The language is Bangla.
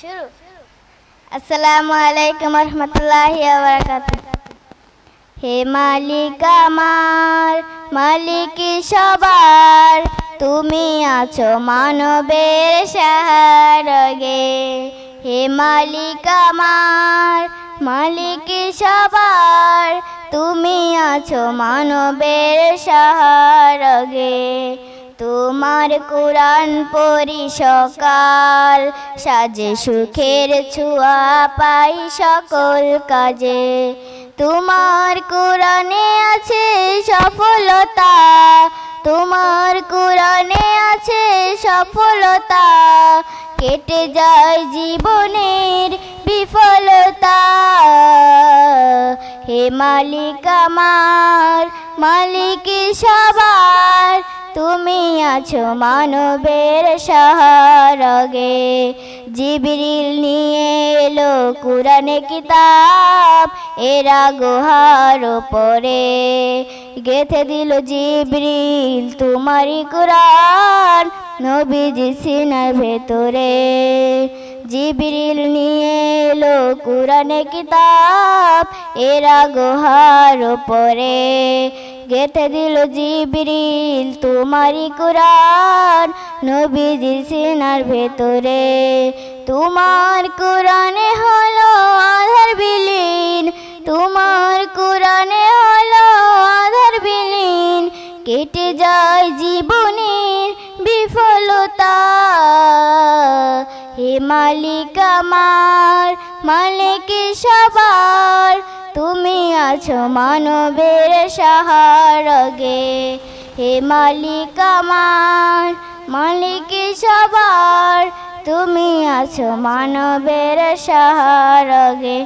শুরু। আসসালামু আলাইকুম রহমতুল্লাহি ওয়া বারাকাতুহু। হে মালিক আমার, মালিক সবার, তুমি আছো মানবের সাহায্যে। হে মালিক আমার, মালিক সবার, তুমি আছো মানবের সাহায্যে। তোমার কোরআন পড়ি সকাল, সাজে সুখের ছোঁয়া পাই সকল কাজে। তোমার কোরআনে আছে সফলতা, তোমার কোরআনে আছে সফলতা, কেটে যায় জীবনের বিফলতা। হে মালিক আমার, মালিক সবার, তুমি আছো মানবের সাহায্যে। জিবরিল নিয়ে এলো কুরআনে কিতাব, এরা গুহার উপরে গেঁথে দিল জিবরিল তোমারই কুরআন নবীজি সিনার ভেতরে। জিবরিল নিয়ে এলো কুরআনে কিতাব, এরা গুহার উপরে গেঁথে দিল জিবরিল তোমারই কুরআন নবীজি সিনার ভেতরে। তোমার কোরআনে হলো আধার বিলীন, তোমার কোরআনে হলো আধার বিলীন, কেটে যায় জীবনের বিফলতা। হে মালিক আমার, মালিক সবার, তুমি আছো মানবের সাহায্যে। হে মালিক আমার, মালিক সবার, তুমি আছো মানবের সাহায্যে।